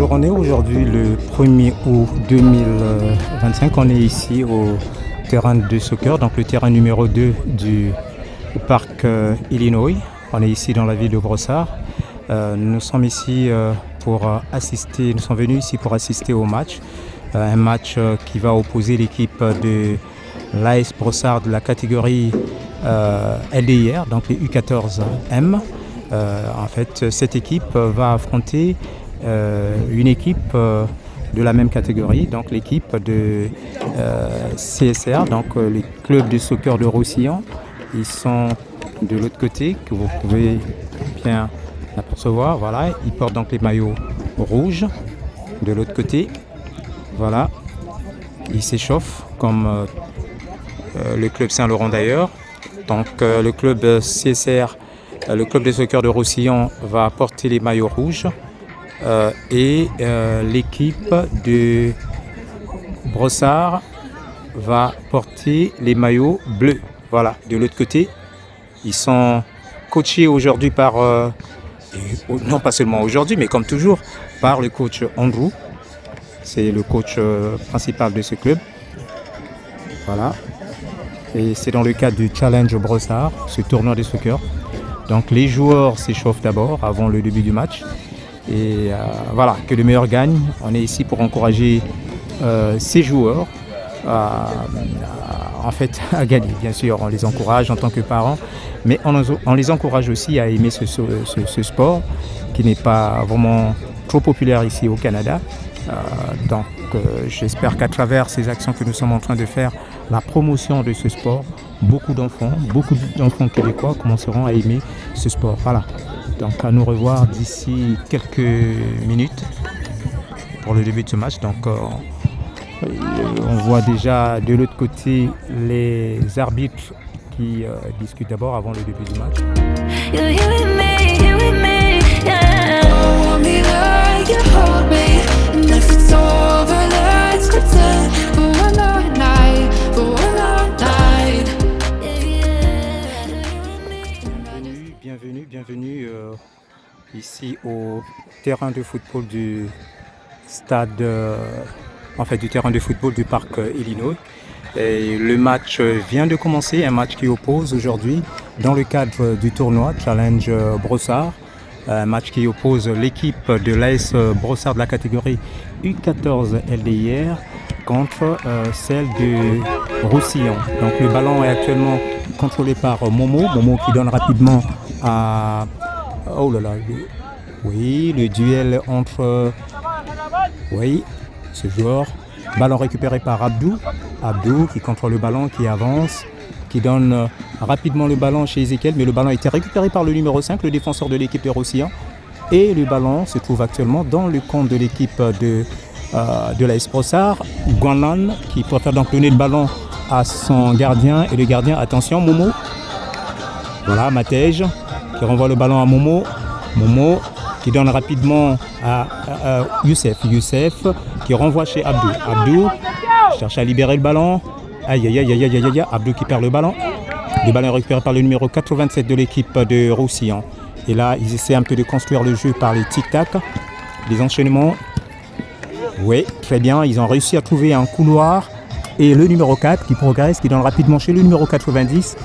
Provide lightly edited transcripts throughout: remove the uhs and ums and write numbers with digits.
Bonjour, on est aujourd'hui le 1er août 2025. On est ici au terrain de soccer, donc le terrain numéro 2 du parc Illinois. On est ici dans la ville de Brossard. Nous sommes ici nous sommes venus ici pour assister au match. Un match qui va opposer l'équipe de l'AS Brossard de la catégorie LDIR, donc les U14M. En fait, cette équipe va affronter une équipe de la même catégorie, donc l'équipe de CSR, donc les clubs de soccer de Roussillon. Ils sont de l'autre côté, que vous pouvez bien apercevoir. Voilà, ils portent donc les maillots rouges de l'autre côté. Voilà, ils s'échauffent comme le club Saint-Laurent d'ailleurs. Donc le club CSR, le club de soccer de Roussillon va porter les maillots rouges et l'équipe de Brossard va porter les maillots bleus. Voilà, de l'autre côté, ils sont coachés aujourd'hui par, non pas seulement aujourd'hui, mais comme toujours, par le coach Andrew. C'est le coach principal de ce club. Voilà. Et c'est dans le cadre du Challenge Brossard, ce tournoi de soccer. Donc les joueurs s'échauffent d'abord avant le début du match. Et voilà, que le meilleur gagne. On est ici pour encourager ces joueurs en fait à gagner. Bien sûr, on les encourage en tant que parents, mais on les encourage aussi à aimer ce sport qui n'est pas vraiment trop populaire ici au Canada. Donc j'espère qu'à travers ces actions que nous sommes en train de faire, la promotion de ce sport, beaucoup d'enfants québécois commenceront à aimer ce sport. Voilà. Donc à nous revoir d'ici quelques minutes pour le début de ce match. Donc on voit déjà de l'autre côté les arbitres qui discutent d'abord avant le début du match. Bienvenue ici au terrain de football du stade, du terrain de football du parc Illinois. Et le match vient de commencer, un match qui oppose aujourd'hui dans le cadre du tournoi Challenge Brossard. Un match qui oppose l'équipe de l'AS Brossard de la catégorie U14 LDIR contre celle de Roussillon. Donc le ballon est actuellement contrôlé par Momo qui donne rapidement à... Oh là là, oui, le duel entre... Oui, ce joueur. Ballon récupéré par Abdou qui contrôle le ballon, qui avance, qui donne rapidement le ballon chez Ezekiel, mais le ballon a été récupéré par le numéro 5, le défenseur de l'équipe de Roussillon. Et le ballon se trouve actuellement dans le camp de l'équipe de l'AS Brossard. Guanlan qui préfère donc donner le ballon à son gardien, et le gardien, attention, Momo. Voilà, Matej qui renvoie le ballon à Momo qui donne rapidement à Youssef qui renvoie chez Abdou cherche à libérer le ballon. Aïe, Abdou qui perd le ballon. Le ballon est récupéré par le numéro 87 de l'équipe de Roussillon. Et là, ils essaient un peu de construire le jeu par les tic-tac, les enchaînements. Oui, très bien, ils ont réussi à trouver un couloir. Et le numéro 4 qui progresse, qui donne rapidement chez le numéro 90.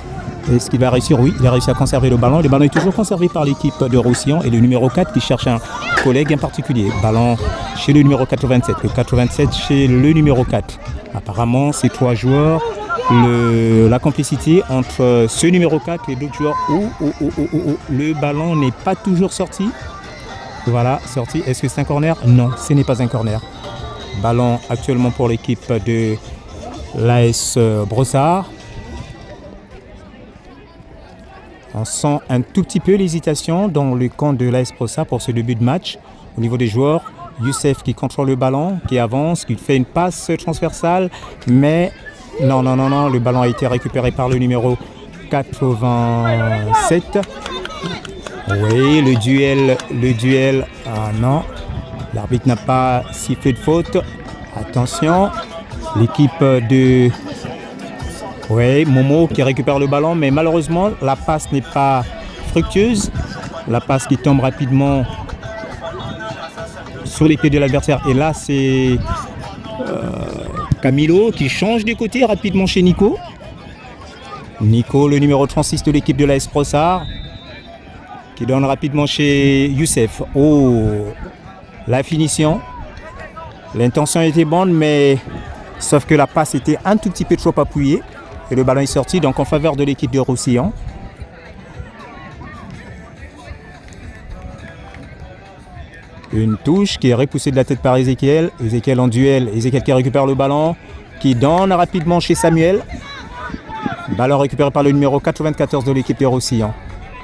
Est-ce qu'il va réussir? Oui, il a réussi à conserver le ballon. Le ballon est toujours conservé par l'équipe de Roussillon. Et le numéro 4 qui cherche un collègue en particulier. Ballon chez le numéro 87. Le 87 chez le numéro 4. Apparemment, ces trois joueurs, la complicité entre ce numéro 4 et d'autres joueurs. Le ballon n'est pas toujours sorti. Voilà, sorti. Est-ce que c'est un corner? Non, ce n'est pas un corner. Ballon actuellement pour l'équipe de l'AS Brossard. On sent un tout petit peu l'hésitation dans le camp de l'AS Brossard pour ce début de match. Au niveau des joueurs, Youssef qui contrôle le ballon, qui avance, qui fait une passe transversale, mais non, le ballon a été récupéré par le numéro 87. Oui, le duel, non, l'arbitre n'a pas sifflé de faute. Attention, l'équipe de... Oui, Momo qui récupère le ballon, mais malheureusement, la passe n'est pas fructueuse. La passe qui tombe rapidement sur les pieds de l'adversaire. Et là, c'est Camilo qui change de côté rapidement chez Nico. Nico, le numéro 36 de l'équipe de l'AS Brossard, qui donne rapidement chez Youssef. Oh, la finition. L'intention était bonne, mais sauf que la passe était un tout petit peu trop appuyée. Et le ballon est sorti, donc en faveur de l'équipe de Roussillon. Une touche qui est repoussée de la tête par Ezekiel. Ezekiel en duel. Ezekiel qui récupère le ballon, qui donne rapidement chez Samuel. Ballon récupéré par le numéro 94 de l'équipe de Roussillon.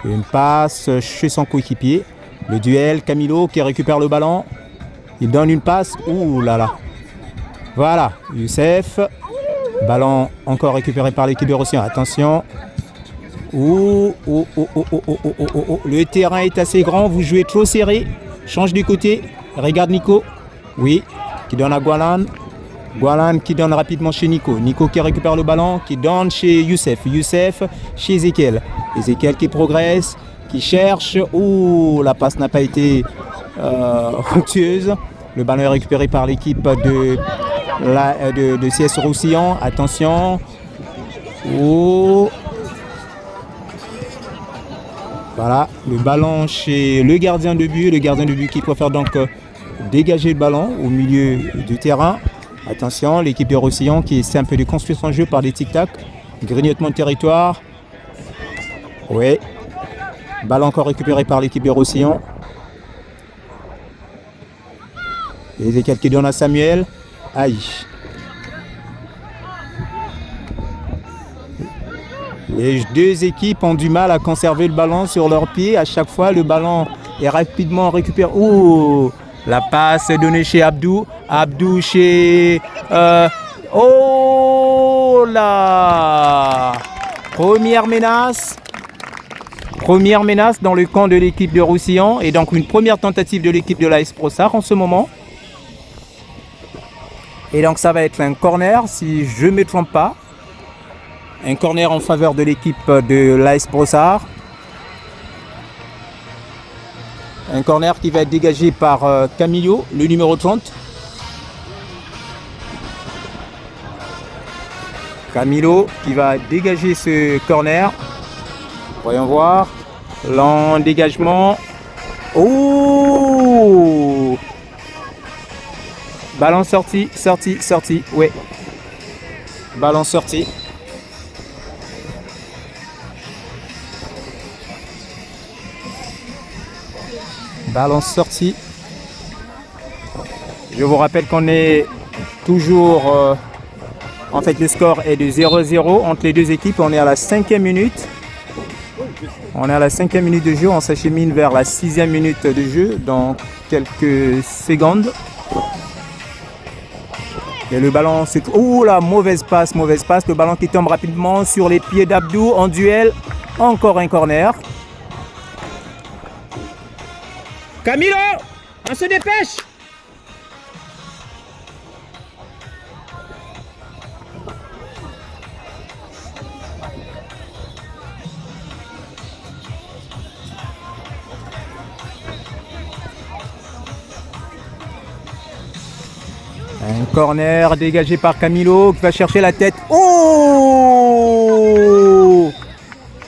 Une passe chez son coéquipier. Le duel, Camilo qui récupère le ballon. Il donne une passe. Ouh là là. Voilà, Youssef. Ballon encore récupéré par l'équipe de Roussillon. Attention. Ouh, oh, oh, oh, oh, oh, oh, oh, oh. Le terrain est assez grand. Vous jouez trop serré. Change du côté. Regarde Nico. Oui, qui donne à Gualan. Gualan qui donne rapidement chez Nico. Nico qui récupère le ballon, qui donne chez Youssef. Youssef chez Ezekiel. Ezekiel qui progresse, qui cherche. Ouh, la passe n'a pas été fructueuse. Le ballon est récupéré par l'équipe de CS Roussillon. Attention. Oh. Voilà, le ballon chez le gardien de but. Le gardien de but qui préfère donc dégager le ballon au milieu du terrain. Attention, l'équipe de Roussillon qui essaie un peu de construire son jeu par des tic-tac. Grignotement de territoire. Oui. Ballon encore récupéré par l'équipe de Roussillon. Ezekiel qui donne à Samuel. Aïe. Les deux équipes ont du mal à conserver le ballon sur leurs pieds. À chaque fois, le ballon est rapidement récupéré. Ouh, la passe est donnée chez Abdou. Abdou chez... oh là! Première menace. Première menace dans le camp de l'équipe de Roussillon. Et donc une première tentative de l'équipe de l'AS Brossard en ce moment. Et donc ça va être un corner si je ne me trompe pas. Un corner en faveur de l'équipe de l'AS Brossard. Un corner qui va être dégagé par Camilo, le numéro 30. Camilo qui va dégager ce corner. Voyons voir. Lent dégagement. Oh! Ballon sorti, sorti, sorti. Ouais. Ballon sorti. Ballon sorti. Je vous rappelle qu'on est toujours... en fait, le score est de 0-0 entre les deux équipes. On est à la 5e minute. On est à la 5e minute de jeu. On s'achemine vers la 6e minute de jeu dans quelques secondes. Et le ballon, c'est... oh la mauvaise passe, mauvaise passe. Le ballon qui tombe rapidement sur les pieds d'Abdou en duel. Encore un corner. Camilo, on se dépêche. Un corner dégagé par Camilo qui va chercher la tête. Oh!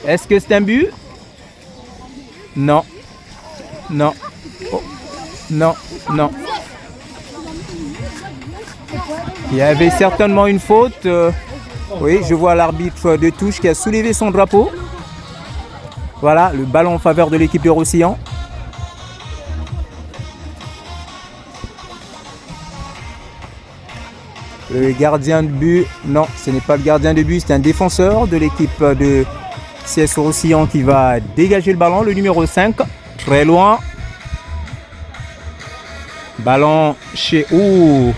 Est-ce que c'est un but? Non. Non. Oh. Non. Non. Il y avait certainement une faute. Oui, je vois l'arbitre de touche qui a soulevé son drapeau. Voilà, le ballon en faveur de l'équipe de Roussillon. Le gardien de but, non, ce n'est pas le gardien de but, c'est un défenseur de l'équipe de CS Roussillon qui va dégager le ballon, le numéro 5, très loin. Ballon chez... ouh,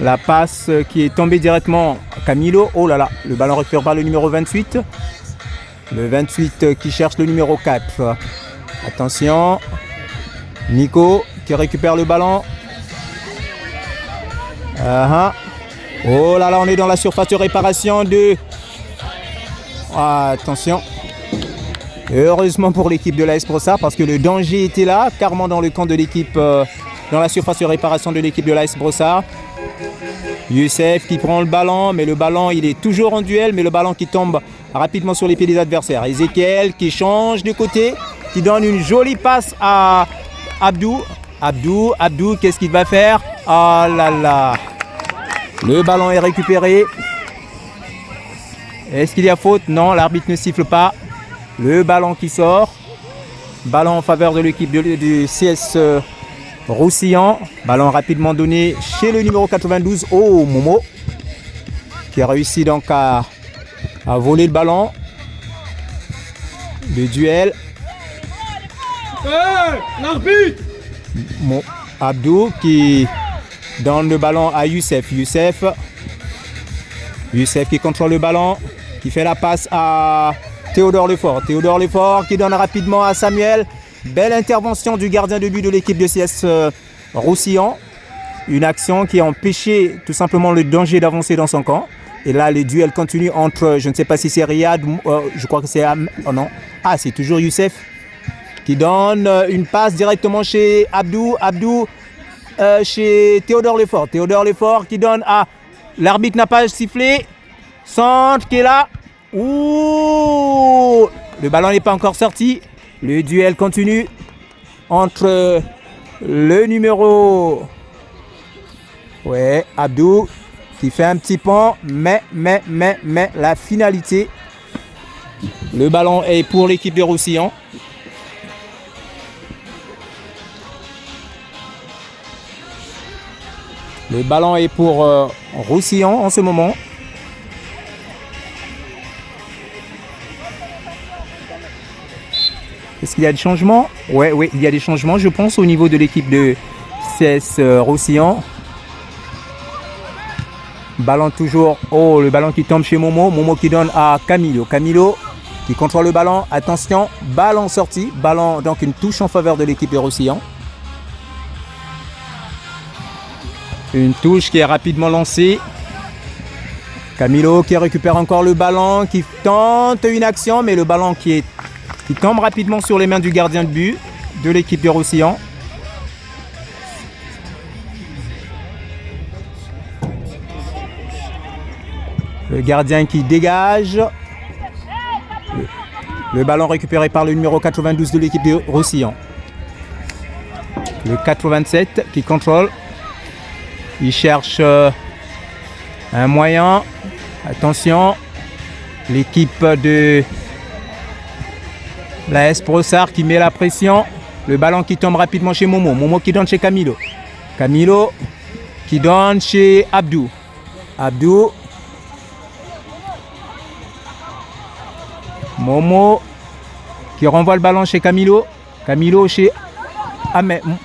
la passe qui est tombée directement à Camilo. Oh là là, le ballon récupéré par le numéro 28. Le 28 qui cherche le numéro 4. Attention. Nico qui récupère le ballon. Oh là là, on est dans la surface de réparation de... attention. Heureusement pour l'équipe de l'AS Brossard parce que le danger était là, carrément dans le camp de l'équipe dans la surface de réparation de l'équipe de l'AS Brossard. Youssef qui prend le ballon, mais le ballon il est toujours en duel, mais le ballon qui tombe rapidement sur les pieds des adversaires. Ezekiel qui change de côté, qui donne une jolie passe à Abdou. Abdou, qu'est-ce qu'il va faire? Oh là là! Le ballon est récupéré. Est-ce qu'il y a faute? Non, l'arbitre ne siffle pas. Le ballon qui sort. Ballon en faveur de l'équipe du CS Roussillon. Ballon rapidement donné chez le numéro 92. Oh, Momo. Qui a réussi donc à voler le ballon. Le duel. L'arbitre! Abdou qui donne le ballon à Youssef. Youssef qui contrôle le ballon. Qui fait la passe à Théodore Lefort. Théodore Lefort qui donne rapidement à Samuel. Belle intervention du gardien de but de l'équipe de CS Roussillon. Une action qui a empêché tout simplement le danger d'avancer dans son camp. Et là, le duel continue entre, je ne sais pas si c'est Riyad, je crois que c'est... Oh non. Ah, c'est toujours Youssef qui donne une passe directement chez Abdou. Abdou chez Théodore Lefort. Théodore Lefort qui donne à... L'arbitre n'a pas sifflé. Centre qui est là. Ouh! Le ballon n'est pas encore sorti. Le duel continue entre le numéro... Ouais, Abdou qui fait un petit pont. Mais la finalité. Le ballon est pour l'équipe de Roussillon. Le ballon est pour Roussillon en ce moment. Est-ce qu'il y a des changements? Oui, il y a des changements, je pense, au niveau de l'équipe de CS Roussillon. Ballon toujours. Oh, le ballon qui tombe chez Momo. Momo qui donne à Camilo. Camilo qui contrôle le ballon. Attention, ballon sorti. Ballon, donc une touche en faveur de l'équipe de Roussillon. Une touche qui est rapidement lancée. Camilo qui récupère encore le ballon, qui tente une action, mais le ballon qui tombe rapidement sur les mains du gardien de but de l'équipe de Roussillon. Le gardien qui dégage. Le ballon récupéré par le numéro 92 de l'équipe de Roussillon. Le 87 qui contrôle. Il cherche un moyen. Attention. L'équipe de l'AS Brossard qui met la pression. Le ballon qui tombe rapidement chez Momo. Momo qui donne chez Camilo. Camilo qui donne chez Abdou. Abdou. Momo qui renvoie le ballon chez Camilo. Camilo chez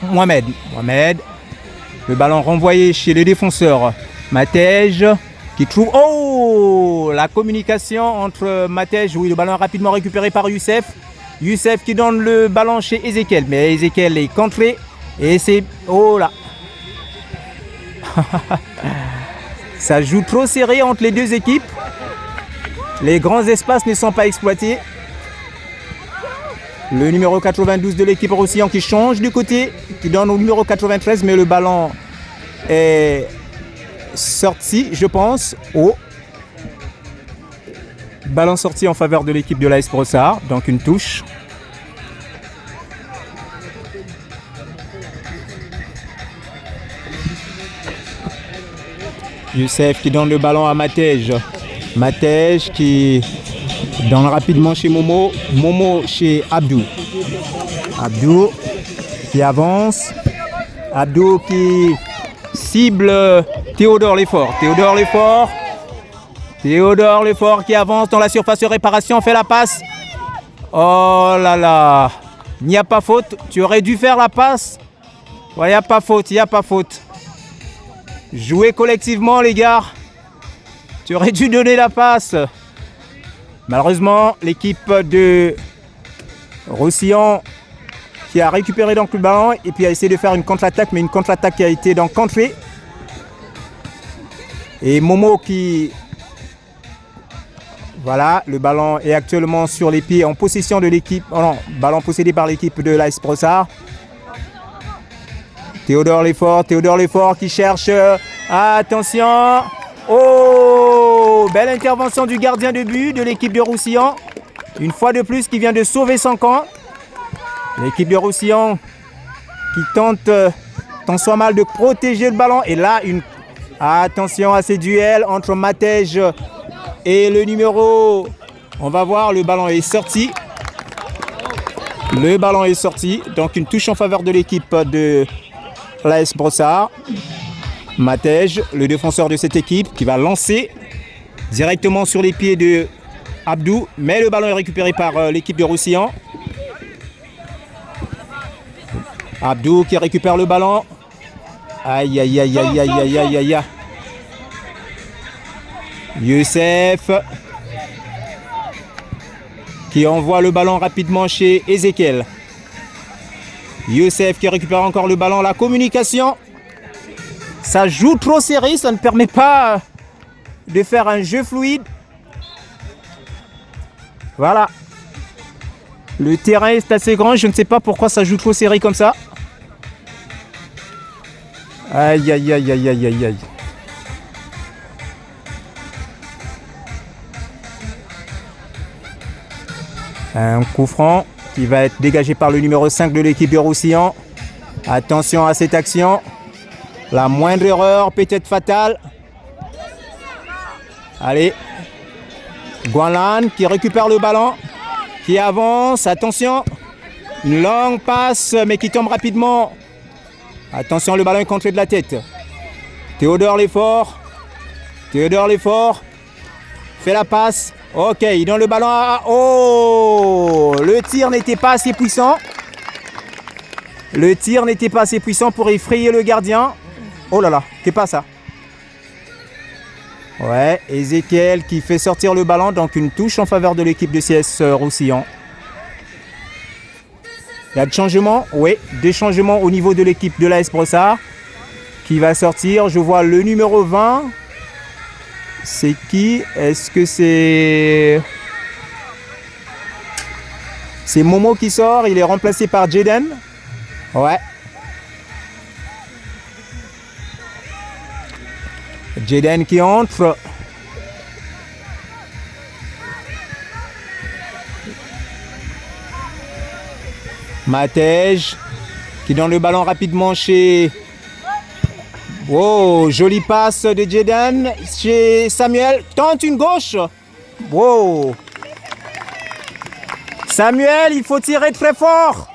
Mohamed. Le ballon renvoyé chez le défenseur Matej qui trouve... Oh! La communication entre Matej, oui, le ballon rapidement récupéré par Youssef. Youssef qui donne le ballon chez Ezekiel. Mais Ezekiel est contré. Et c'est... Oh là! Ça joue trop serré entre les deux équipes. Les grands espaces ne sont pas exploités. Le numéro 92 de l'équipe Roussillon qui change de côté, qui donne au numéro 93, mais le ballon est sorti, je pense. Oh. Ballon sorti en faveur de l'équipe de l'AS Brossard, donc une touche. Youssef qui donne le ballon à Matej. Matej qui donne rapidement chez Momo. Momo chez Abdou. Abdou qui avance. Abdou qui cible Théodore Lefort. Théodore Lefort qui avance dans la surface de réparation. Fait la passe. Oh là là. Il n'y a pas faute. Tu aurais dû faire la passe. Il n'y a pas faute. Jouez collectivement les gars. Tu aurais dû donner la passe. Malheureusement, l'équipe de Roussillon qui a récupéré donc le ballon et puis a essayé de faire une contre-attaque, mais une contre-attaque qui a été donc contrée. Et Momo qui... Voilà, le ballon est actuellement sur les pieds en possession de l'équipe. Oh non, ballon possédé par l'équipe de l'AS Brossard. Théodore Lefort qui cherche. Attention. Oh, belle intervention du gardien de but de l'équipe de Roussillon. Une fois de plus qui vient de sauver son camp. L'équipe de Roussillon qui tente tant soit mal de protéger le ballon. Et là, attention à ces duels entre Matej et le numéro. On va voir, le ballon est sorti. Le ballon est sorti. Donc une touche en faveur de l'équipe de l'AS Brossard. Matej, le défenseur de cette équipe, qui va lancer directement sur les pieds de Abdou. Mais le ballon est récupéré par l'équipe de Roussillon. Abdou qui récupère le ballon. Aïe, aïe, aïe, aïe, aïe, aïe, aïe, aïe, aïe. Youssef qui envoie le ballon rapidement chez Ezekiel. Youssef qui récupère encore le ballon. La communication, ça joue trop serré, ça ne permet pas de faire un jeu fluide. Voilà. Le terrain est assez grand, je ne sais pas pourquoi ça joue trop serré comme ça. Aïe, aïe, aïe, aïe, aïe, aïe, aïe. Un coup franc qui va être dégagé par le numéro 5 de l'équipe de Roussillon. Attention à cette action. La moindre erreur peut être fatale. Allez. Guanlan qui récupère le ballon. Qui avance. Attention. Une longue passe mais qui tombe rapidement. Attention, le ballon est contré de la tête. Théodore Lefort fait la passe. Ok, il donne le ballon à... Oh, le tir n'était pas assez puissant. Le tir n'était pas assez puissant pour effrayer le gardien. Oh là là, qu'est-ce pas ça? Ouais, Ezekiel qui fait sortir le ballon. Donc une touche en faveur de l'équipe de CS Roussillon. Il y a des changements, oui, des changements au niveau de l'équipe de l'AS Brossard qui va sortir. Je vois le numéro 20. C'est qui? Est-ce que c'est Momo qui sort? Il est remplacé par Jaden. Ouais. Jaden qui entre. Matej qui donne le ballon rapidement chez... Wow, jolie passe de Jaden chez Samuel. Tente une gauche. Wow. Samuel, il faut tirer très fort.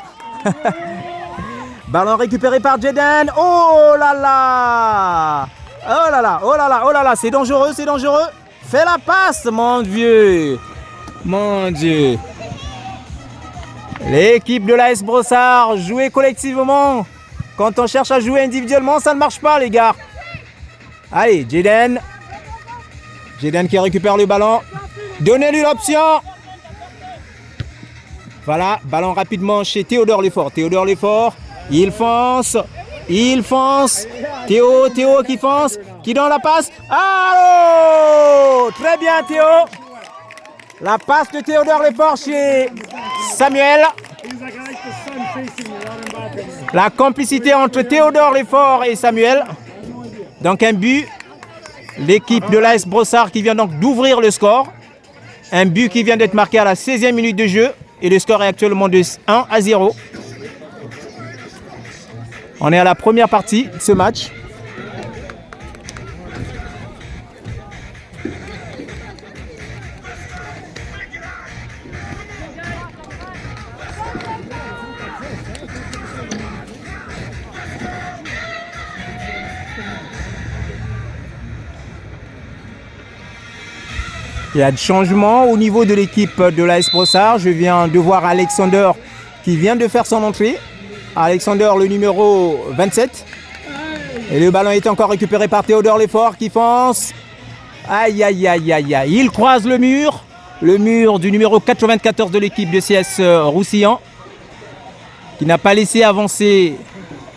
Ballon récupéré par Jaden. Oh là là. Oh là là, oh là là, oh là là. C'est dangereux, c'est dangereux. Fais la passe, mon Dieu. Mon Dieu. L'équipe de l'AS Brossard, jouer collectivement. Quand on cherche à jouer individuellement, ça ne marche pas, les gars. Allez, Jaden. Jaden qui récupère le ballon. Donnez-lui l'option. Voilà, ballon rapidement chez Théodore Lefort. Théodore Lefort, il fonce. Il fonce. Théo qui fonce. Qui donne la passe. Allô. Très bien, Théo. La passe de Théodore Lefort chez Samuel. La complicité entre Théodore Lefort et Samuel. Donc un but. L'équipe de l'AS Brossard qui vient donc d'ouvrir le score. Un but qui vient d'être marqué à la 16e minute de jeu. Et le score est actuellement de 1-0. On est à la première partie de ce match. Il y a des changements au niveau de l'équipe de l'AS Brossard. Je viens de voir Alexander qui vient de faire son entrée. Alexander, le numéro 27. Et le ballon est encore récupéré par Théodore Lefort qui fonce. Aïe, aïe, aïe, aïe, aïe. Il croise le mur du numéro 94 de l'équipe de CS Roussillon, qui n'a pas laissé avancer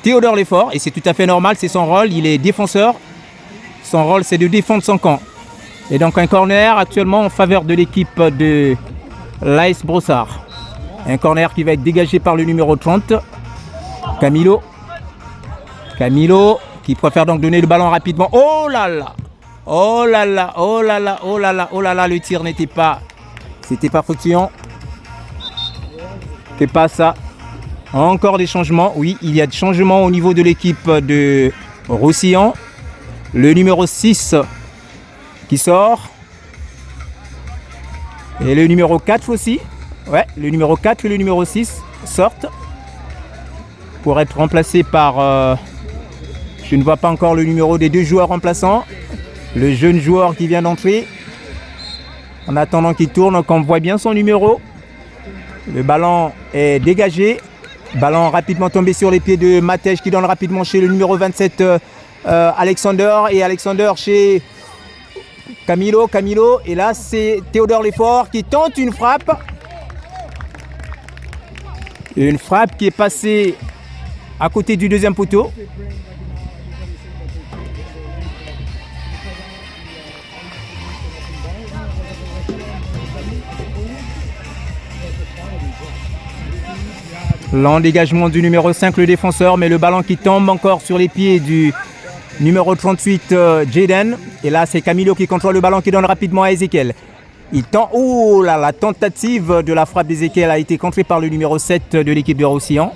Théodore Lefort. Et c'est tout à fait normal, c'est son rôle. Il est défenseur. Son rôle, c'est de défendre son camp. Et donc un corner actuellement en faveur de l'équipe de l'AS Brossard. Un corner qui va être dégagé par le numéro 30, Camilo. Camilo qui préfère donc donner le ballon rapidement. Oh là là! Oh là là, oh là là, oh là là, oh là là, le tir n'était pas... C'était pas fructueux. C'est pas ça. Encore des changements. Oui, il y a des changements au niveau de l'équipe de Roussillon. Le numéro 6 qui sort. Et le numéro 4 aussi. Ouais, le numéro 4 et le numéro 6 sortent. Pour être remplacés par... je ne vois pas encore le numéro des deux joueurs remplaçants. Le jeune joueur qui vient d'entrer. En attendant qu'il tourne, qu'on voit bien son numéro. Le ballon est dégagé. Ballon rapidement tombé sur les pieds de Matej qui donne rapidement chez le numéro 27 Alexander. Et Alexander chez Camilo. Et là c'est Théodore Lefort qui tente une frappe. Une frappe qui est passée à côté du deuxième poteau. L'endégagement du numéro 5, le défenseur, mais le ballon qui tombe encore sur les pieds du numéro 38, Jaden. Et là, c'est Camilo qui contrôle le ballon, qui donne rapidement à Ezekiel. Il tend. Oh là, la tentative de la frappe d'Ezekiel a été contrée par le numéro 7 de l'équipe de Roussillon.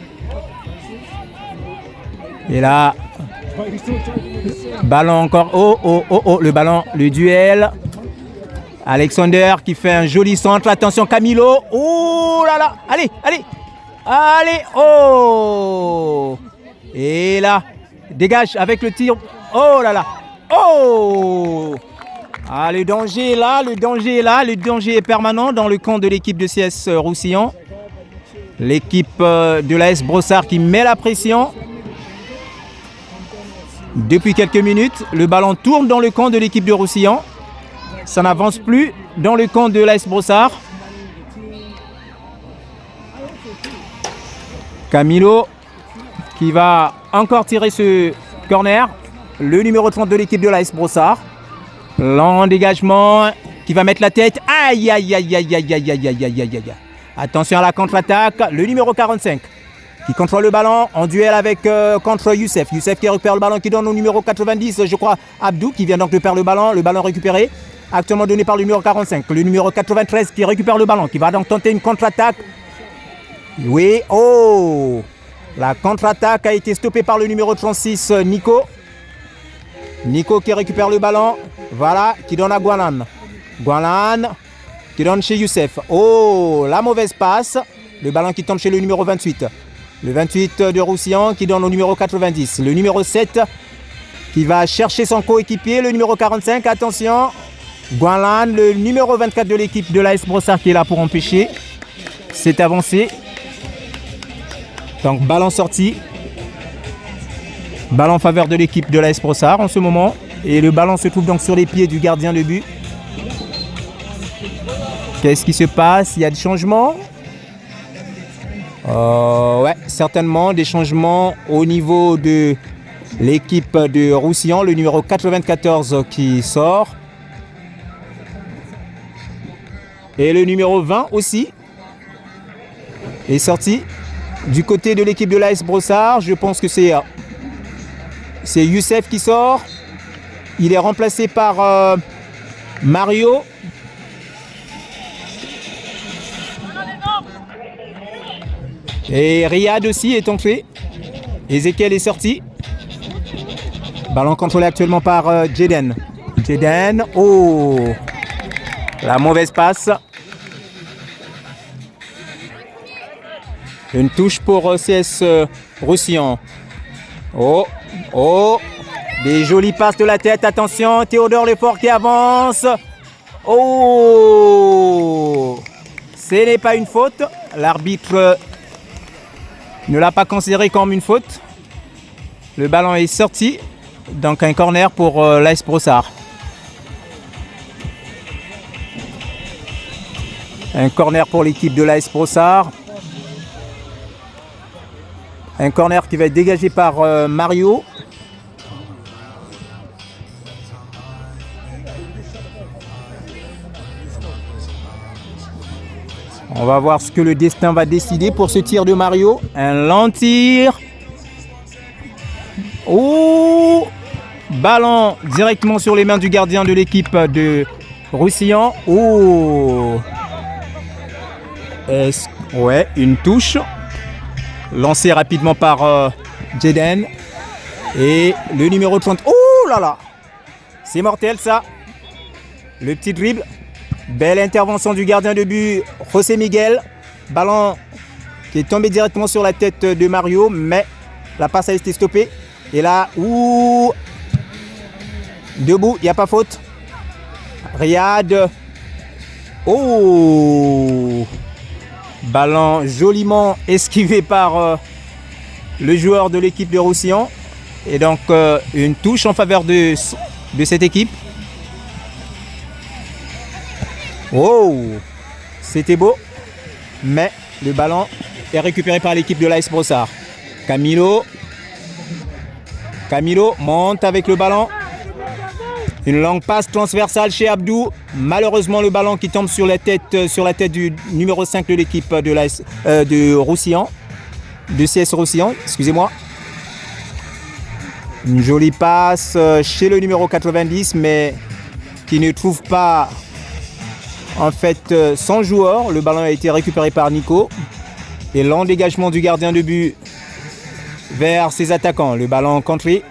Et là, ballon encore. Oh, le ballon, le duel. Alexander qui fait un joli centre. Attention, Camilo. Oh là là, allez. Oh! Et là, dégage avec le tir. Oh là là. Oh! Ah, le danger est là, le danger est permanent dans le camp de l'équipe de CS Roussillon. L'équipe de l'AS Brossard qui met la pression. Depuis quelques minutes, le ballon tourne dans le camp de l'équipe de Roussillon. Ça n'avance plus dans le camp de l'AS Brossard. Camilo qui va encore tirer ce corner. Le numéro 30 de l'équipe de l'AS Brossard. Long dégagement qui va mettre la tête. Aïe. Attention à la contre-attaque. Le numéro 45 qui contrôle le ballon en duel avec contre Youssef. Youssef qui récupère le ballon, qui donne au numéro 90, je crois, Abdou, qui vient donc de perdre le ballon récupéré. Actuellement donné par le numéro 45. Le numéro 93 qui récupère le ballon, qui va donc tenter une contre-attaque. Oui, oh! La contre-attaque a été stoppée par le numéro 36, Nico. Nico qui récupère le ballon. Voilà, qui donne à Guanan. Guanan qui donne chez Youssef. Oh, la mauvaise passe. Le ballon qui tombe chez le numéro 28. Le 28 de Roussillon qui donne au numéro 90. Le numéro 7 qui va chercher son coéquipier. Le numéro 45, attention. Guanan, le numéro 24 de l'équipe de l'AS Brossard qui est là pour empêcher cette avancée. Donc ballon sorti. Ballon en faveur de l'équipe de l'AS Brossard en ce moment. Et le ballon se trouve donc sur les pieds du gardien de but. Qu'est-ce qui se passe? Il y a des changements? Ouais, certainement des changements au niveau de l'équipe de Roussillon. Le numéro 94 qui sort. Et le numéro 20 aussi est sorti. Du côté de l'équipe de l'AS Brossard, je pense que c'est Youssef qui sort. Il est remplacé par Mario. Et Riyad aussi est entré. Ezekiel est sorti. Ballon contrôlé actuellement par Jaden. Jaden, oh! La mauvaise passe. Une touche pour CS Roussillon. Oh! Des jolies passes de la tête. Attention, Théodore Lefort qui avance. Oh! Ce n'est pas une faute. L'arbitre ne l'a pas considéré comme une faute. Le ballon est sorti. Donc un corner pour l'AS Brossard. Un corner pour l'équipe de l'AS Brossard. Un corner qui va être dégagé par Mario. On va voir ce que le destin va décider pour ce tir de Mario. Un lent tir. Oh, ballon directement sur les mains du gardien de l'équipe de Roussillon. Oh, ouais, une touche. Lancée rapidement par Jaden. Et le numéro 30. Oh là là, c'est mortel ça. Le petit dribble. Belle intervention du gardien de but, José Miguel. Ballon qui est tombé directement sur la tête de Mario, mais la passe a été stoppée. Et là, ouh, debout, il n'y a pas faute. Riyad. Oh, ballon joliment esquivé par le joueur de l'équipe de Roussillon. Et donc, une touche en faveur de cette équipe. Oh, c'était beau, mais le ballon est récupéré par l'équipe de l'AS Brossard. Camilo monte avec le ballon. Une longue passe transversale chez Abdou. Malheureusement, le ballon qui tombe sur la tête du numéro 5 de l'équipe de Roussillon, de CS Roussillon, excusez-moi. Une jolie passe chez le numéro 90, mais qui ne trouve pas en fait son joueur. Le ballon a été récupéré par Nico. Et long dégagement du gardien de but vers ses attaquants. Le ballon contré.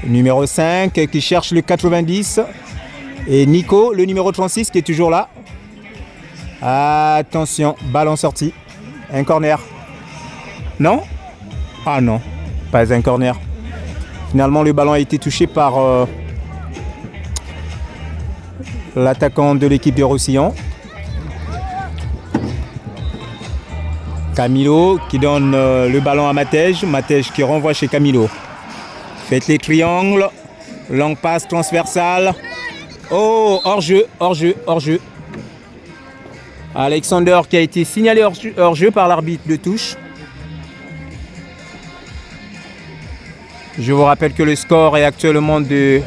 Numéro 5 qui cherche le 90. Et Nico, le numéro 36 qui est toujours là. Attention, ballon sorti. Un corner. Non ? Ah non, pas un corner. Finalement, le ballon a été touché par l'attaquant de l'équipe de Roussillon. Camilo qui donne le ballon à Matej. Matej qui renvoie chez Camilo. Faites les triangles. Longue passe transversale. Oh, hors-jeu. Alexander qui a été signalé hors-jeu par l'arbitre de touche. Je vous rappelle que le score est actuellement de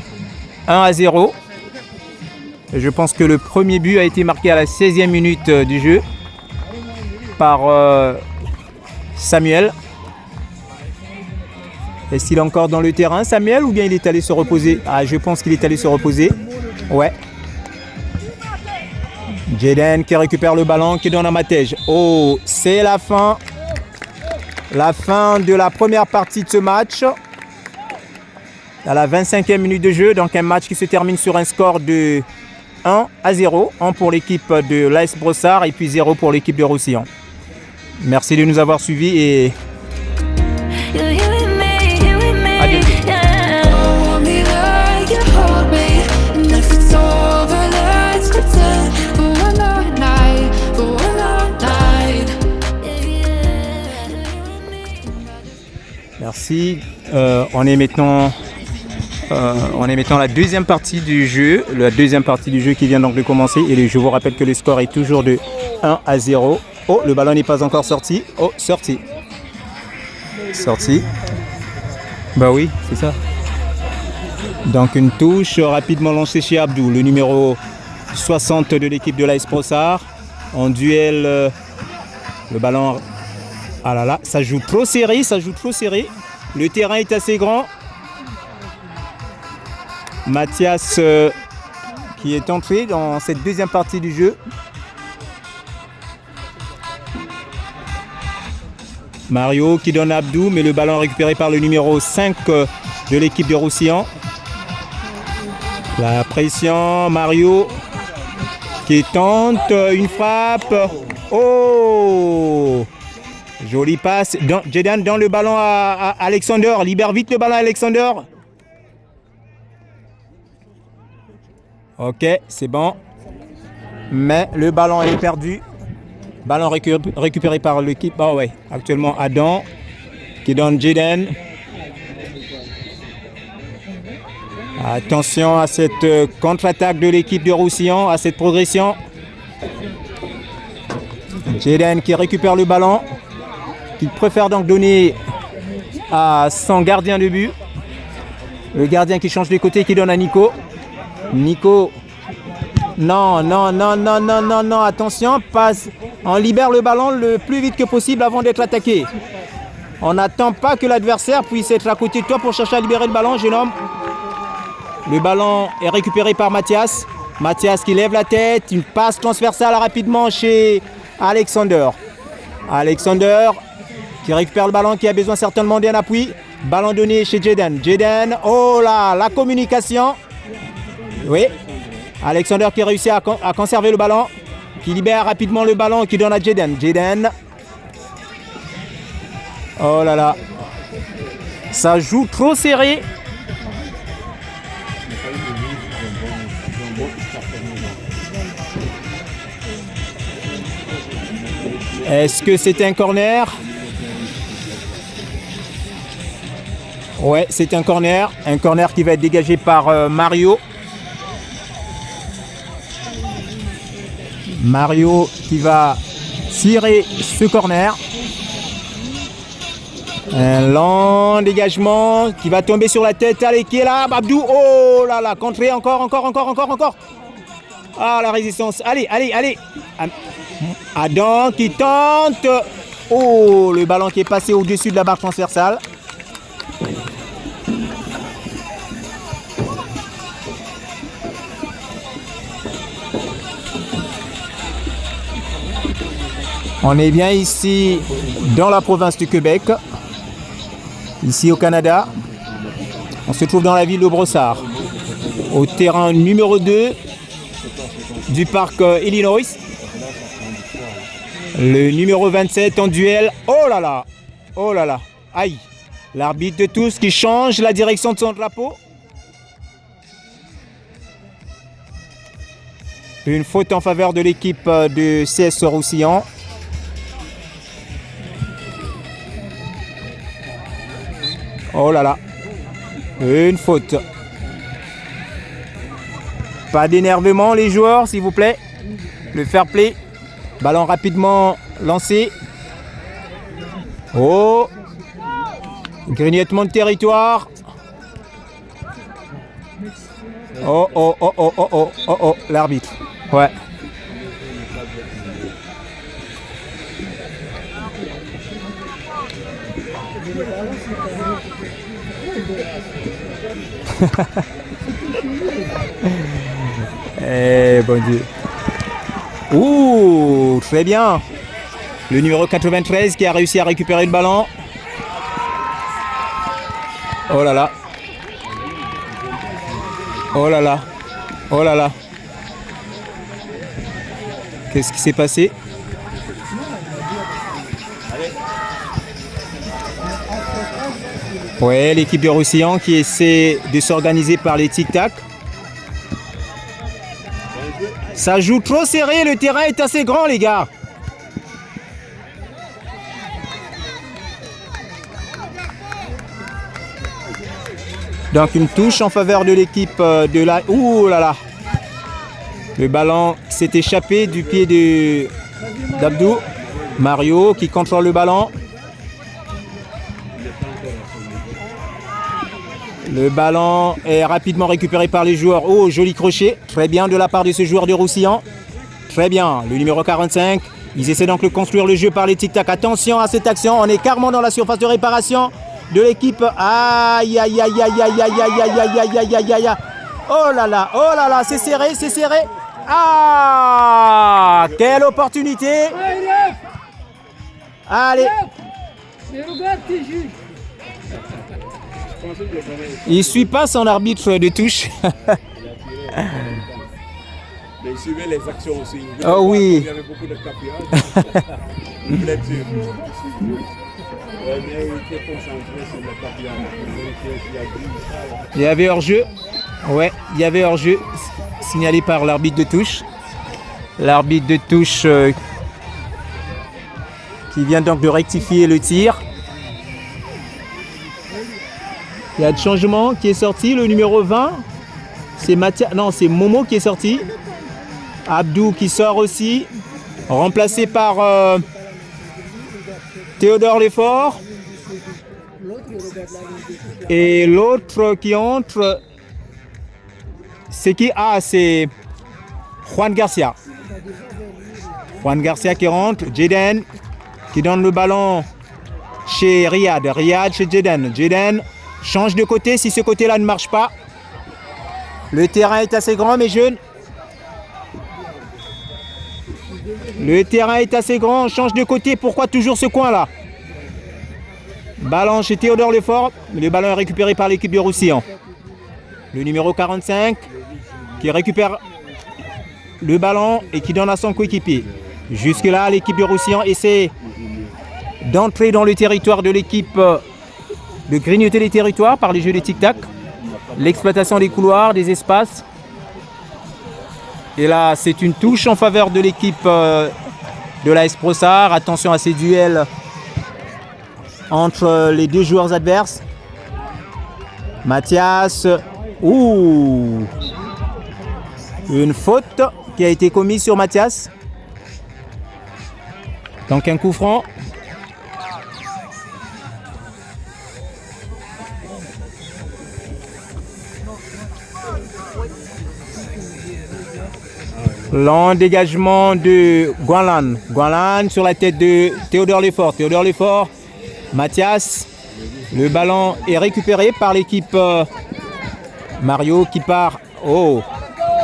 1-0. Je pense que le premier but a été marqué à la 16e minute du jeu par Samuel. Est-ce qu'il est encore dans le terrain, Samuel, ou bien il est allé se reposer? Ah, je pense qu'il est allé se reposer. Ouais. Jaden qui récupère le ballon, qui donne à Matej. Oh, c'est la fin. La fin de la première partie de ce match. À la 25e minute de jeu, donc un match qui se termine sur un score de 1-0. 1 pour l'équipe de l'AS Brossard et puis 0 pour l'équipe de Roussillon. Merci de nous avoir suivis et à bientôt. Merci. On est maintenant la deuxième partie du jeu. La deuxième partie du jeu qui vient donc de commencer. Et je vous rappelle que le score est toujours de 1-0. Oh, le ballon n'est pas encore sorti. Oh, sorti. Bah oui, c'est ça. Donc une touche rapidement lancée chez Abdou, le numéro 60 de l'équipe de l'AS Brossard. En duel, le ballon... Ah là là, ça joue trop serré. Le terrain est assez grand. Mathias qui est entré dans cette deuxième partie du jeu. Mario qui donne à Abdou, mais le ballon récupéré par le numéro 5 de l'équipe de Roussillon. La pression, Mario qui tente une frappe. Oh! Jolie passe. Jaden dans le ballon à Alexander. Libère vite le ballon à Alexander. Ok, c'est bon. Mais le ballon est perdu. Ballon récupéré par l'équipe. Ah ouais, actuellement Adam qui donne Jaden. Attention à cette contre-attaque de l'équipe de Roussillon, à cette progression. Jaden qui récupère le ballon, qui préfère donc donner à son gardien de but. Le gardien qui change de côté, qui donne à Nico. Nico, non, attention, passe. On libère le ballon le plus vite que possible avant d'être attaqué. On n'attend pas que l'adversaire puisse être à côté de toi pour chercher à libérer le ballon, jeune homme. Le ballon est récupéré par Mathias. Mathias qui lève la tête. Une passe transversale rapidement chez Alexander. Alexander qui récupère le ballon, qui a besoin certainement d'un appui. Ballon donné chez Jaden. Jaden, oh là, la communication. Oui. Alexander qui réussit à conserver le ballon. Qui libère rapidement le ballon, qui donne à Jaden. Jaden. Oh là là. Ça joue trop serré. Est-ce que c'est un corner? Ouais, c'est un corner. Un corner qui va être dégagé par Mario. Mario qui va tirer ce corner. Un long dégagement qui va tomber sur la tête. Allez, qui est là? Abdou. Oh là là, contré encore. Ah, la résistance. Allez. Adam qui tente. Oh, le ballon qui est passé au-dessus de la barre transversale. On est bien ici dans la province du Québec, ici au Canada. On se trouve dans la ville de Brossard, au terrain numéro 2 du parc Illinois. Le numéro 27 en duel. Oh là là, aïe. L'arbitre de tous qui change la direction de son drapeau. Une faute en faveur de l'équipe de CS Roussillon. Oh là là, une faute. Pas d'énervement les joueurs s'il vous plaît. Le fair play. Ballon rapidement lancé. Oh, grignotement de territoire. Oh, l'arbitre. Ouais. Eh bon Dieu. Ouh, très bien. Le numéro 93 qui a réussi à récupérer le ballon. Oh là là. Oh là là. Oh là là. Qu'est-ce qui s'est passé? Ouais, l'équipe de Roussillon qui essaie de s'organiser par les tic-tac. Ça joue trop serré, le terrain est assez grand les gars. Donc une touche en faveur de l'équipe de la... Ouh là là. Le ballon s'est échappé du pied d'Abdou. Mario qui contrôle le ballon. Le ballon est rapidement récupéré par les joueurs. Oh, joli crochet. Très bien de la part de ce joueur de Roussillon. Très bien. Le numéro 45. Ils essaient donc de construire le jeu par les tic-tac. Attention à cette action. On est carrément dans la surface de réparation de l'équipe. Aïe. Oh là là, c'est serré. Ah, quelle opportunité. Allez. Il ne suit pas son arbitre de touche. Mais il suivait les actions aussi. Oh oui. Il y avait beaucoup de capillage. Vous l'êtes sûr. Mais il était concentré sur le capillage. Il y avait hors-jeu. Ouais, il y avait hors-jeu signalé par l'arbitre de touche. L'arbitre de touche qui vient donc de rectifier le tir. Il y a de changement qui est sorti, le numéro 20. C'est c'est Momo qui est sorti. Abdou qui sort aussi. Remplacé par Théodore Lefort. Et l'autre qui entre, c'est qui? Ah, c'est Juan Garcia. Juan Garcia qui rentre. Jaden qui donne le ballon chez Riyad. Riyad chez Jeden. Jeden change de côté si ce côté-là ne marche pas. Le terrain est assez grand, mes jeunes. Le terrain est assez grand, on change de côté. Pourquoi toujours ce coin-là? Ballon chez Théodore Lefort. Le ballon est récupéré par l'équipe de Roussillon. Le numéro 45 qui récupère le ballon et qui donne à son coéquipier. Jusque-là, l'équipe de Roussillon essaie d'entrer dans le territoire de l'équipe, de grignoter les territoires par les jeux de tic-tac. L'exploitation des couloirs, des espaces. Et là, c'est une touche en faveur de l'équipe de l'AS Brossard. Attention à ces duels entre les deux joueurs adverses. Mathias. Ouh! Une faute qui a été commise sur Mathias. Donc un coup franc. Long dégagement de Guanlan. Guanlan sur la tête de Théodore Lefort. Théodore Lefort. Mathias. Le ballon est récupéré par l'équipe Mario qui part. Oh!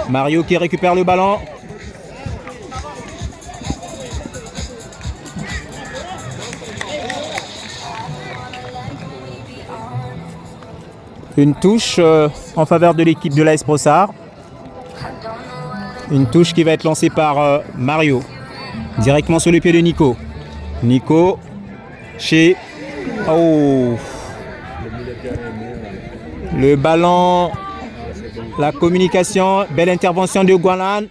Mario qui récupère le ballon. Une touche en faveur de l'équipe de l'AS Brossard. Une touche qui va être lancée par Mario. Directement sur le pied de Nico. Nico chez... Oh! Le ballon... La communication, belle intervention de Guanlan.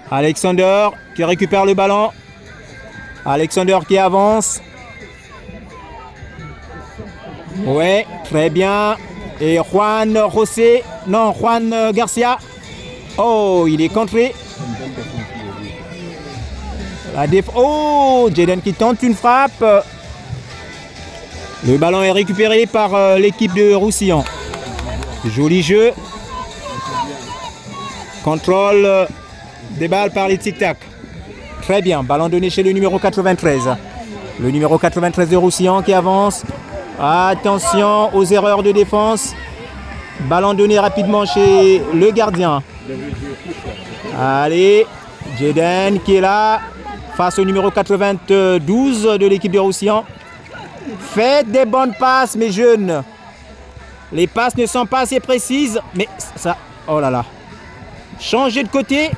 Alexander qui récupère le ballon. Alexander qui avance. Ouais, très bien. Et Juan José, non, Juan Garcia. Oh, il est contré. Oh, Jaden qui tente une frappe. Le ballon est récupéré par l'équipe de Roussillon. Joli jeu. Contrôle des balles par les tic-tac. Très bien. Ballon donné chez le numéro 93. Le numéro 93 de Roussillon qui avance. Attention aux erreurs de défense. Ballon donné rapidement chez le gardien. Allez. Jaden qui est là. Face au numéro 92 de l'équipe de Roussillon. Faites des bonnes passes, mes jeunes. Les passes ne sont pas assez précises. Mais ça... Oh là là. Changez de côté.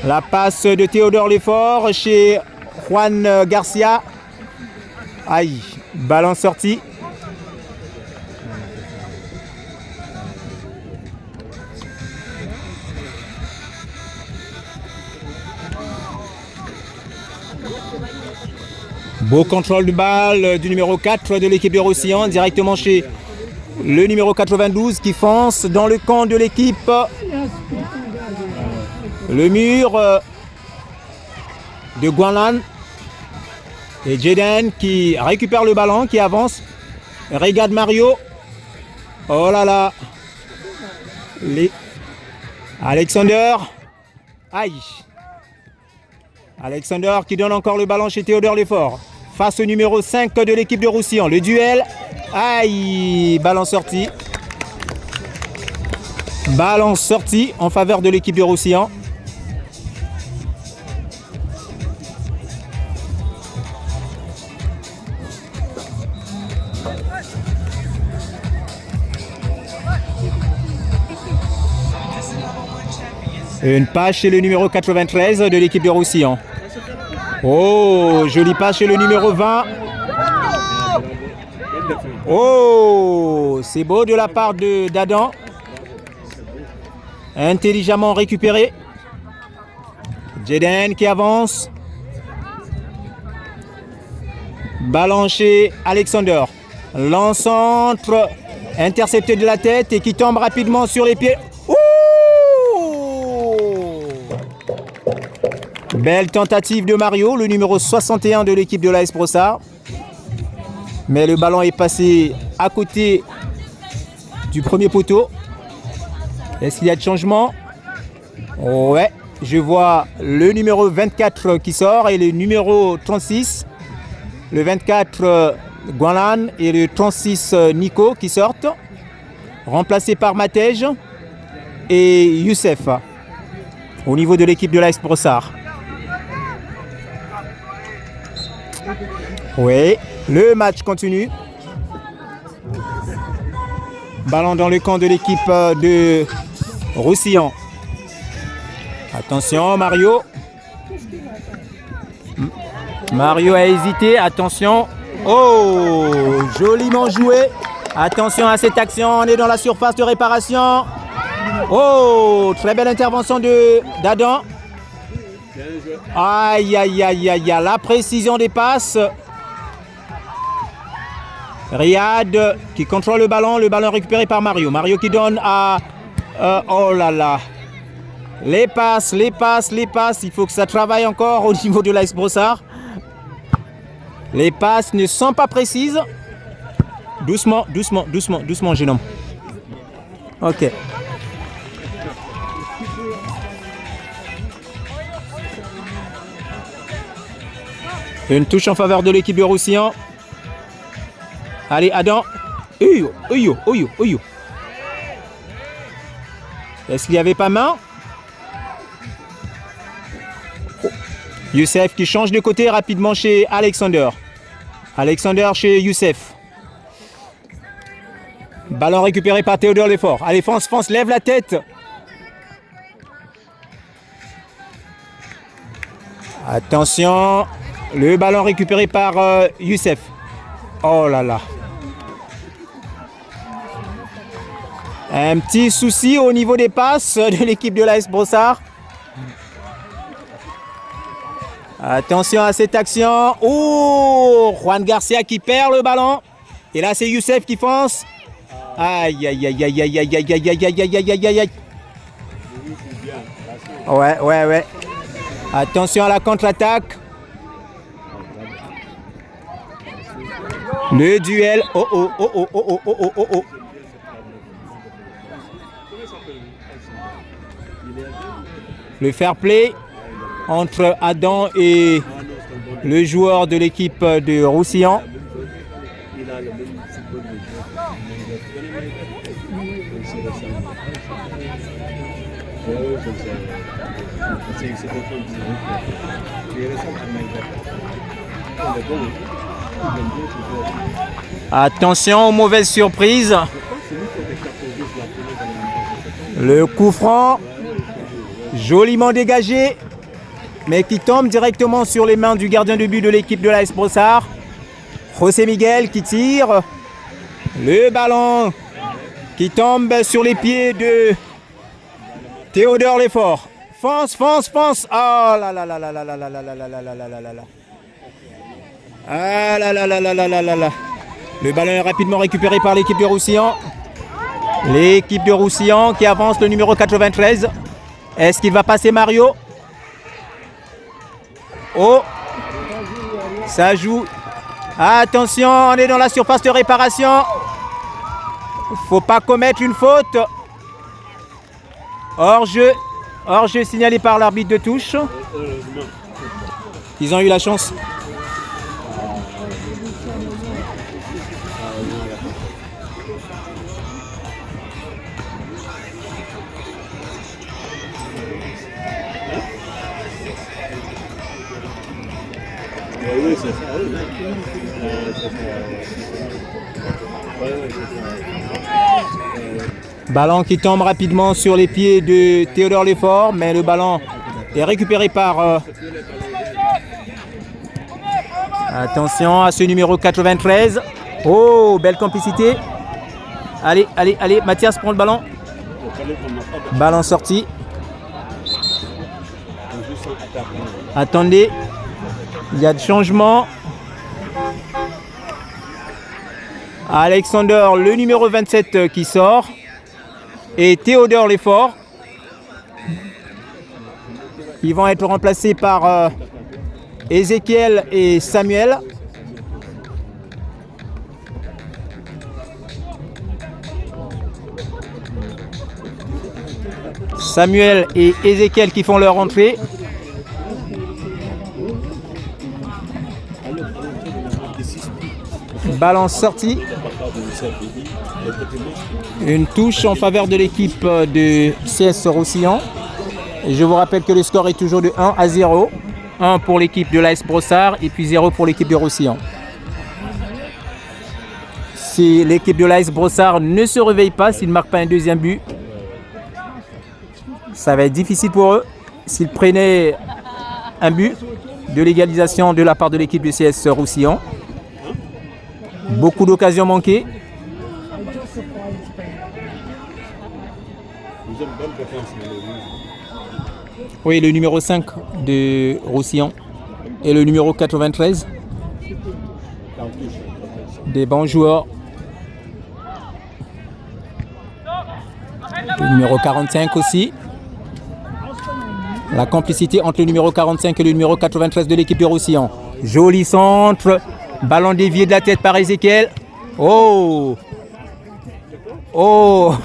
La passe de Théodore Lefort chez Juan Garcia. Aïe. Ballon sorti. Beau contrôle de balle du numéro 4 de l'équipe de Roussillon, directement chez le numéro 92 qui fonce dans le camp de l'équipe. Le mur de Guanlan. Et Jaden qui récupère le ballon, qui avance. Regarde Mario. Oh là là. Alexander. Aïe. Alexander qui donne encore le ballon chez Théodore Lefort. Face au numéro 5 de l'équipe de Roussillon. Le duel. Aïe. Ballon sorti. Ballon sorti en faveur de l'équipe de Roussillon. Une passe chez le numéro 93 de l'équipe de Roussillon. Oh, jolie passe chez le numéro 20. Oh, c'est beau de la part d'Adam. Intelligemment récupéré. Jaden qui avance. Ballon chez Alexander. L'encentre intercepté de la tête et qui tombe rapidement sur les pieds. Belle tentative de Mario, le numéro 61 de l'équipe de l'AS Brossard. Mais le ballon est passé à côté du premier poteau. Est-ce qu'il y a de changement? Ouais, je vois le numéro 24 qui sort et le numéro 36. Le 24 Guanlan et le 36 Nico qui sortent. Remplacés par Matej et Youssef au niveau de l'équipe de l'AS Brossard. Oui, le match continue. Ballon dans le camp de l'équipe de Roussillon. Attention Mario. Mario a hésité, attention. Oh, joliment joué. Attention à cette action, on est dans la surface de réparation. Oh, très belle intervention d'Adam. Aïe, aïe, aïe, aïe, aïe, la précision des passes. Riyad qui contrôle le ballon récupéré par Mario. Mario qui donne à... oh là là. Les passes, il faut que ça travaille encore au niveau de l'AS Brossard. Les passes ne sont pas précises. Doucement, jeune homme. Ok. Une touche en faveur de l'équipe de Roussillon. Allez, Adam. Ouyo. Est-ce qu'il n'y avait pas main? Youssef qui change de côté rapidement chez Alexander. Alexander chez Youssef. Ballon récupéré par Théodore Lefort. Allez, fonce, lève la tête. Attention. Le ballon récupéré par Youssef. Oh là là. Un petit souci au niveau des passes de l'équipe de l'AS Brossard. Attention à cette action. Oh, Juan Garcia qui perd le ballon. Et là, c'est Youssef qui fonce. Aïe, aïe, aïe, aïe, aïe, aïe, aïe, aïe, aïe, aïe, aïe, aïe, aïe. Ouais. Attention à la contre-attaque. Le duel. Oh. Le fair play entre Adam et le joueur de l'équipe de Roussillon. Attention aux mauvaises surprises. Le coup franc, joliment dégagé, mais qui tombe directement sur les mains du gardien de but de l'équipe de l'AS Brossard. José Miguel qui tire. Le ballon qui tombe sur les pieds de Théodore Lefort. Fonce. Oh là là là là là là là là là là là là là là là. Ah là là là là là là là là. Le ballon est rapidement récupéré par l'équipe de Roussillon. L'équipe de Roussillon qui avance le numéro 93. Est-ce qu'il va passer Mario? Oh, ça joue. Attention, on est dans la surface de réparation. Faut pas commettre une faute. Hors-jeu signalé par l'arbitre de touche. Ils ont eu la chance. Oui, c'est ça. Ballon qui tombe rapidement sur les pieds de Théodore Lefort, mais le ballon est récupéré par... Attention à ce numéro 93. Oh, belle complicité. Allez, Mathias prend le ballon. Ballon sorti. Attendez. Il y a de changements. Alexander, le numéro 27 qui sort. Et Théodore Lefort. Ils vont être remplacés par Ézéchiel et Samuel. Samuel et Ezekiel qui font leur entrée. Ballon sorti. Une touche en faveur de l'équipe de CS Roussillon. Et je vous rappelle que le score est toujours de 1-0. 1 pour l'équipe de l'AS Brossard et puis 0 pour l'équipe de Roussillon. Si l'équipe de l'AS Brossard ne se réveille pas, s'ils ne marquent pas un deuxième but, ça va être difficile pour eux. S'ils prenaient un but de l'égalisation de la part de l'équipe de CS Roussillon. Beaucoup d'occasions manquées. Oui, le numéro 5 de Roussillon et le numéro 93. Des bons joueurs. Le numéro 45 aussi. La complicité entre le numéro 45 et le numéro 93 de l'équipe de Roussillon. Joli centre. Ballon dévié de la tête par Ezekiel. Oh! Oh!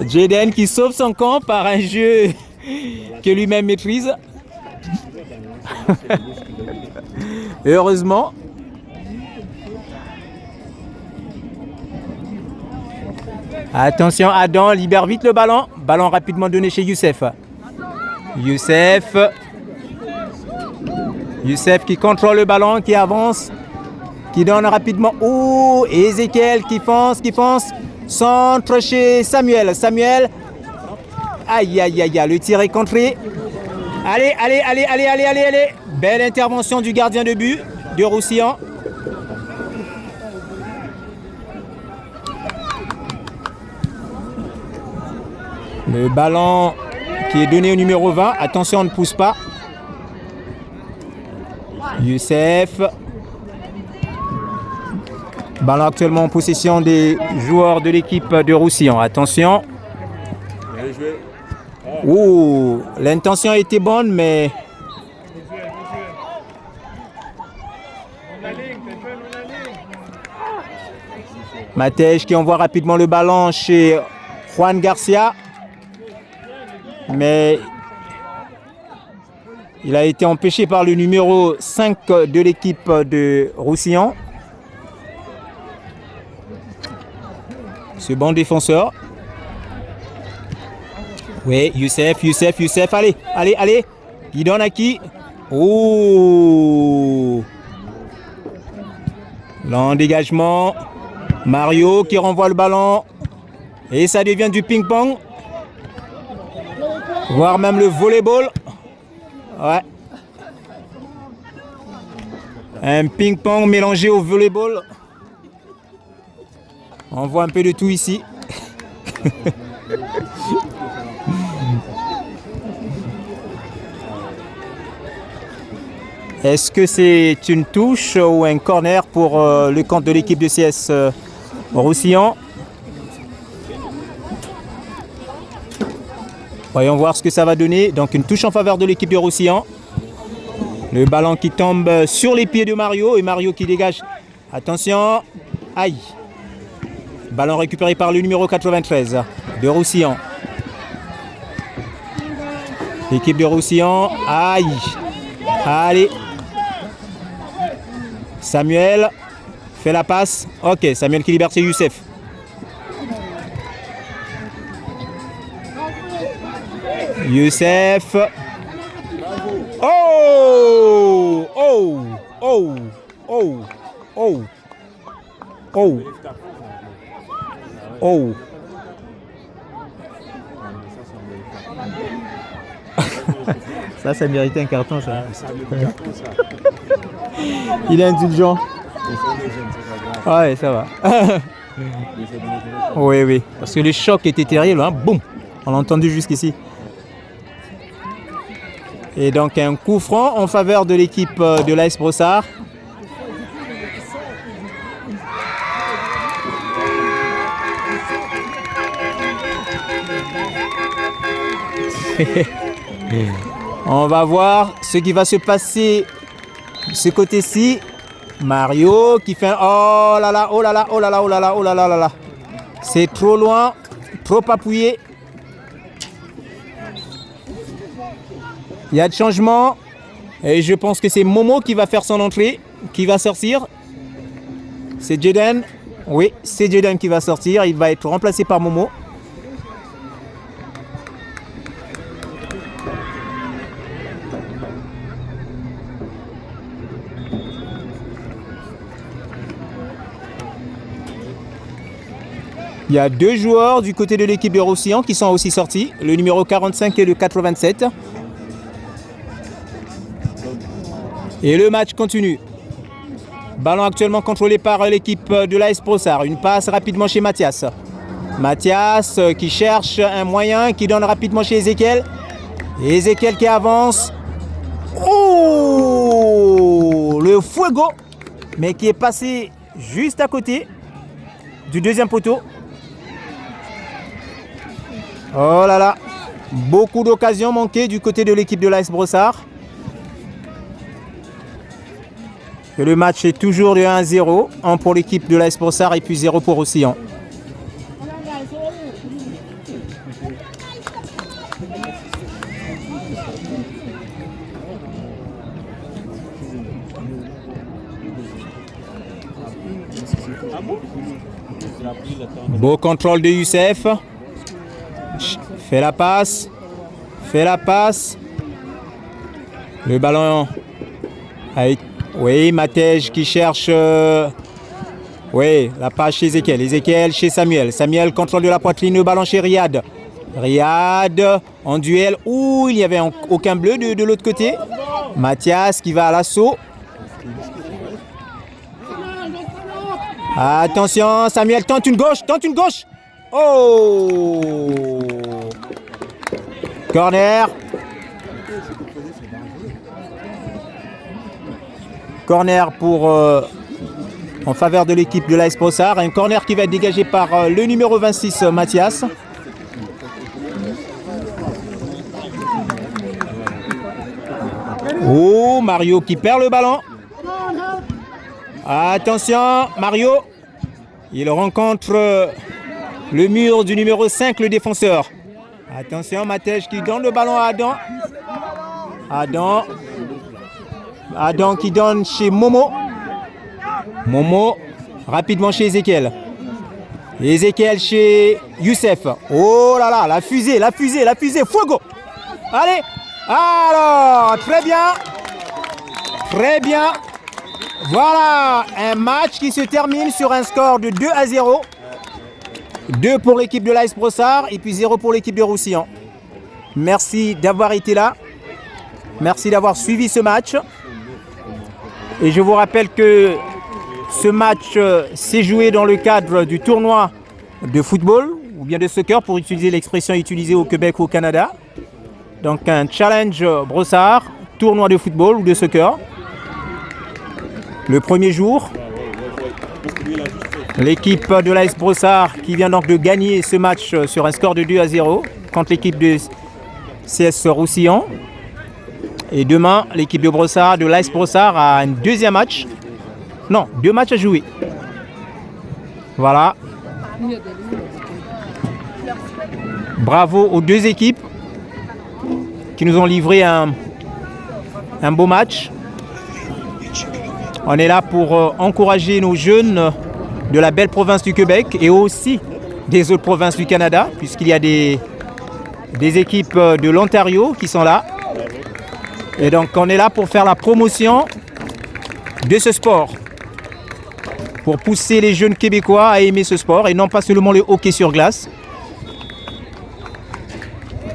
Jaden qui sauve son camp par un jeu que lui-même maîtrise. Heureusement. Attention, Adam libère vite le ballon. Ballon rapidement donné chez Youssef. Youssef qui contrôle le ballon, qui avance, qui donne rapidement. Oh, Ezekiel qui fonce. Centre chez Samuel. Aïe, le tir est contré. Allez. Belle intervention du gardien de but de Roussillon. Le ballon qui est donné au numéro 20. Attention, on ne pousse pas. Youssef. Ballon actuellement en possession des joueurs de l'équipe de Roussillon. Attention. Ouh, l'intention était bonne, mais... Matej qui envoie rapidement le ballon chez Juan Garcia. Mais il a été empêché par le numéro 5 de l'équipe de Roussillon. Ce bon défenseur. Oui, Youssef. Allez. Il donne à qui? Oh! Long dégagement. Mario qui renvoie le ballon. Et ça devient du ping-pong. Voire même le volleyball. Ouais. Un ping-pong mélangé au volleyball. On voit un peu de tout ici. Est-ce que c'est une touche ou un corner pour le compte de l'équipe de CS Roussillon? Voyons voir ce que ça va donner. Donc une touche en faveur de l'équipe de Roussillon. Le ballon qui tombe sur les pieds de Mario et Mario qui dégage. Attention. Aïe. Ballon récupéré par le numéro 93 de Roussillon. L'équipe de Roussillon. Aïe. Allez. Samuel fait la passe. Ok, Samuel qui libère, c'est Youssef. Youssef. Oh! Oh! Oh! Oh! Oh! Oh! Oh! Ça méritait un carton, ça. Il est indulgent. Ouais, ça va. Oui. Parce que le choc était terrible, hein. Boum! On l'a entendu jusqu'ici. Et donc un coup franc en faveur de l'équipe de l'AS Brossard. On va voir ce qui va se passer de ce côté-ci. Mario qui fait un... Oh là là. C'est trop loin trop appuyé. Il y a de changements. Et je pense que c'est Momo qui va faire son entrée, qui va sortir. C'est Jaden. Oui, c'est Jaden qui va sortir. Il va être remplacé par Momo. Il y a deux joueurs du côté de l'équipe de Roussillon qui sont aussi sortis, le numéro 45 et le 87. Et le match continue. Ballon actuellement contrôlé par l'équipe de l'AS Brossard. Une passe rapidement chez Mathias. Mathias qui cherche un moyen, qui donne rapidement chez Ezekiel. Ezekiel qui avance. Oh, le fuego, mais qui est passé juste à côté du deuxième poteau. Oh là là, beaucoup d'occasions manquées du côté de l'équipe de l'AS Brossard. Et le match est toujours de 1-0, 1 pour l'équipe de l'AS Brossard et puis 0 pour Roussillon. Beau contrôle de Youssef. Fait la passe. Fait la passe. Le ballon avec... Oui, Matej qui cherche... Oui, la passe chez Ezekiel. Ezekiel chez Samuel. Samuel contrôle de la poitrine. Le ballon chez Riyad. Riyad en duel. Ouh, il n'y avait aucun bleu de l'autre côté. Mathias qui va à l'assaut. Attention, Samuel tente une gauche, Oh! Corner. Corner pour en faveur de l'équipe de l'AS Brossard. Un corner qui va être dégagé par le numéro 26, Mathias. Oh, Mario qui perd le ballon. Attention, Mario. Il rencontre le mur du numéro 5, le défenseur. Attention, Matej qui donne le ballon à Adam. Adam qui donne chez Momo. Momo, rapidement chez Ezekiel. Ezekiel chez Youssef. Oh là là, la fusée, fuego. Allez, alors, très bien. Voilà, un match qui se termine sur un score de 2-0. 2 pour l'équipe de l'AS Brossard et puis 0 pour l'équipe de Roussillon. Merci d'avoir été là. Merci d'avoir suivi ce match. Et je vous rappelle que ce match s'est joué dans le cadre du tournoi de football ou bien de soccer pour utiliser l'expression utilisée au Québec ou au Canada. Donc un challenge Brossard, tournoi de football ou de soccer. Le premier jour, l'équipe de l'AS Brossard qui vient donc de gagner ce match sur un score de 2-0 contre l'équipe de CS Roussillon. Et demain, l'équipe de Brossard, de l'AS Brossard a un deuxième match. Non, 2 matchs à jouer. Voilà. Bravo aux 2 équipes qui nous ont livré un beau match. On est là pour encourager nos jeunes de la belle province du Québec et aussi des autres provinces du Canada, puisqu'il y a des équipes de l'Ontario qui sont là. Et donc on est là pour faire la promotion de ce sport, pour pousser les jeunes Québécois à aimer ce sport et non pas seulement le hockey sur glace.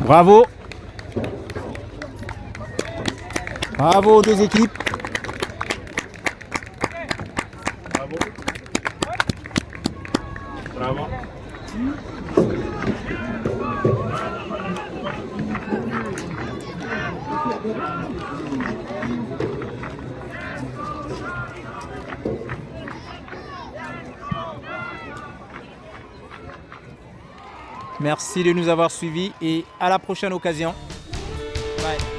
Bravo. Bravo aux 2 équipes. Bravo. Merci de nous avoir suivis et à la prochaine occasion. Bye.